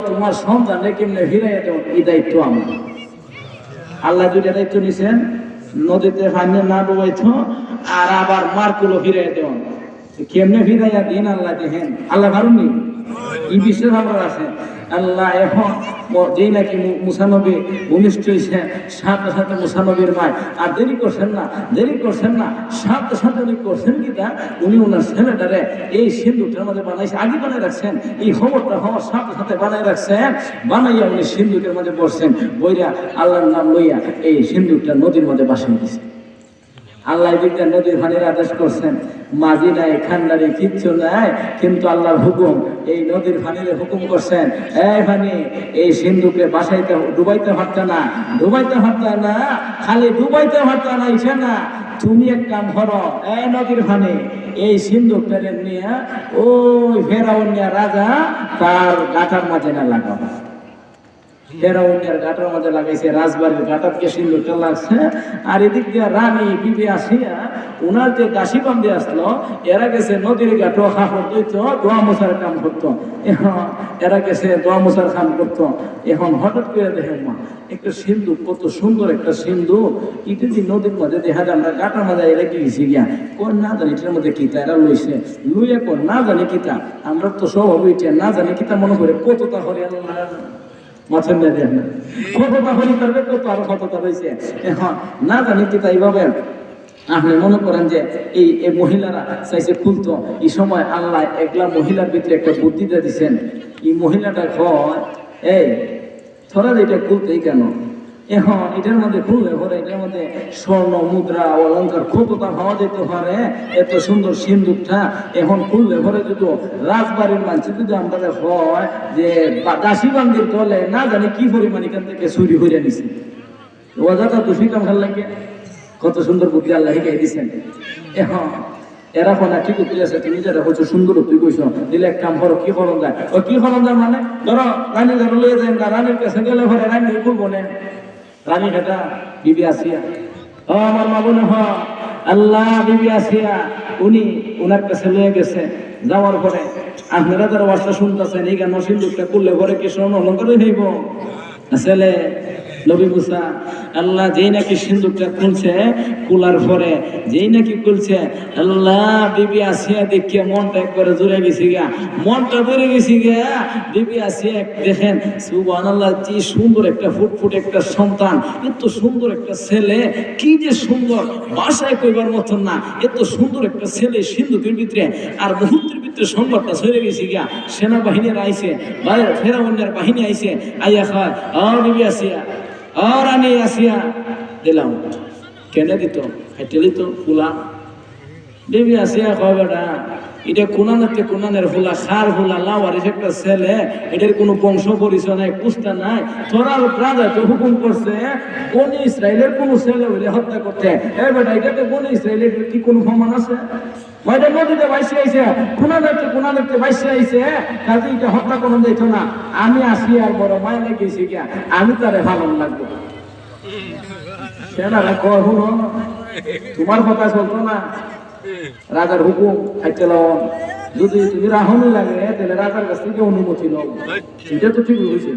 তোমার সন্তানকে কেমনে ফিরাইয়া দেব এই দায়িত্ব আমার। আল্লাহ দুইটা দায়িত্ব নিছেন, নদীতে পানি না ডুবাইতো আর আবার মারকুলো ফিরাইয়া দেওয়া। কেমনে ফিরাইয়া দিন আল্লাহ দেখেন, আল্লাহ পারুননি এই বিশ্বাস আমার আছে। আল্লাহ এখন যেই নাকি মুসানবী ভূমিষ্ঠ হয়েছে সাথে সাথে মুসানবীর মায় আর দেরি করছেন না সাথে সাথে উনি করছেন কি তা উনি ওনার ছেলেটারে এই সিন্ধুকটার মধ্যে বানাইছে, আগে বানাই রাখছেন, এই খবরটা হওয়ার সাথে সাথে বানাই রাখছেন, বানাইয়া উনি সিন্ধুকের মধ্যে বসছেন, বইরা আল্লাহর নাম লইয়া এই সিন্ধুকটা নদীর মধ্যে বাসিয়ে দিয়েছে। আল্লাহ দিকটা নদীর পানির আদেশ করছেন, মাঝি নাই খান্ডারি কিচ্ছু নাই, কিন্তু আল্লাহর হুকুম এই নদীর পানির হুকুম করছেন, এই পানি এই সিন্ধুকে বাসাইতে ডুবাইতে পারতা না, খালি ডুবাইতে পারতা না, ইচ্ছে না তুমি এক কাম করো, এই নদীর পানি এই সিন্ধুকটা নিয়ে ওই ফেরাউনিয়া রাজা তার গাটার মাঝে না লাগাও। ফেরাউনের গাটার মধ্যে লাগাইছে, রাজবাড়ির গাটারকে সিন্ধুকটা লাগছে, আর এদিক দিয়ে রানী বিবি আসিয়া ওনার যে দাসী বান্ধে আসলো এরা গেছে নদীর ঘাটও কাপড় ধুইত, দোয়া মোছার কাম করতো, এখন এরা গেছে দোয়া মোছার কাম করতো। এখন হঠাৎ করে দেখেন মা একটা সিন্ধু, কত সুন্দর একটা সিন্ধু, এটা যে নদীর মধ্যে দেখা যায় আমরা গাটার মাঝে রেখে গেছি গিয়া, কোন না জানি এটার মধ্যে কিতা এরা লইছে, লুইয়া কোন না জানি কিতা, আমরা তো সব এটা না জানি কিতা মনে করে কতটা করে মাছের না দেন না কতটা হরি করবে, কত আরো কতটা রয়েছে, এখন না জানি কিতা। এইভাবে আপনি মনে করেন যে এই মহিলারা চাইছে খুলতো, এই সময় আল্লাহ একলা মহিলার ভিতরে একটা বুদ্ধি দিয়ে দিচ্ছেন, এই মহিলাটা কয় এই তোরা এটা খুলতেই কেন, এখন এটার মধ্যে খুললে পরে এটার মধ্যে স্বর্ণ মুদ্রা অলঙ্কার কতটা পাওয়া যেতে পারে, এত সুন্দর সিন্ধুকটা এখন খুললে পরে যদি রাজবাড়ির মানুষ যদি আমাদের হয় যে দাসীবান্দির দলে না জানি কি পরিমাণ এখান থেকে চুরি করে নিছে, ওজাটা তো ফিকাম ভাল লাগে, কত সুন্দর বুদ্ধি আল্লাহ শিখাই দিচ্ছেন। এখন এরা কোন ঠিক উত্তর আছে, তুমি যেটা হচ্ছে সুন্দর তুই কইছো, দিলে এক কাম করো, কি করন যায়, ও কি করন যায় মানে ধরো রানী ধরো লয়ে যায় না, রানীর কাছে গেলে পরে রানী খুলবো না, রানী খাটা বিবি আসিয়া, ও আমার মা বোন হ আল্লাহ বিবি আসিয়া উনি ওনার কাছে লয়ে গেছে, যাওয়ার পরে আপনারা তার ওয়াজটা শুনতেছেন, এই গান সিন্ধুকটা করলে পরে কি স্বর্ণ অলঙ্কার হইব আসলে নবী মুসা আল্লাহ যেই নাকি সিন্ধুকটা খুলছে, খোলার পরে যেই নাকি খুলছে আল্লাহ বিবি আসিয়া দেখিয়া মনটা একবারে জুড়ে গেছি গা, মনটা জুড়ে গেছি গা, বিবি আসিয়া দেখেন সুবহানাল্লাহ কি সুন্দর একটা ফুটফুট একটা সন্তান, এত সুন্দর একটা ছেলে, কি যে সুন্দর বাসায় কইবার মতন না, এত সুন্দর একটা ছেলে সিন্ধুকের ভিতরে, আর মুহূর্তের ভিতরে সংবাদটা ছেড়ে গেছি গা, সেনাবাহিনীর আইছে, ফেরাউনের বাহিনী আইছে, আইয়া খায় বিবি আসিয়া আর আনি আসিয়া দিলাম, কেন দিত খাইতে দিত ফুলা, বিবি আসিয়া কয় বেটা এটা কোনানেতে কোনানের ফুলা, সার ফুলা লাওয়ারিস একটা ছেলে, এটার কোনো বংশ পরিচয় নাই, পুস্তা নাই, তোরা রাজা তো হুকুম করছে বনি ইসরায়েলের কোনো ছেলে হইলে হত্যা করতে, এ বেটা এটাতে বনি ইসরায়েলের কি কোনো প্রমাণ আছে, ওইটা নদীতে বাইসে আইছে, কোনানেতে বাইসে আইছে, কাজে এটা হত্যা কোনো যেত না, আমি আসি আর বড় মায়া লেগেছি গিয়া, আমি তারে ভালো লাগবো, সেনারা কয় শুনো তোমার কথা চলতো না, রাজার হুকুম খাইতে লও, যদি তুমি রাহনি লাগে তাহলে রাজার কাছ থেকে অনুমতি লও, এটা তো ঠিক হয়েছে।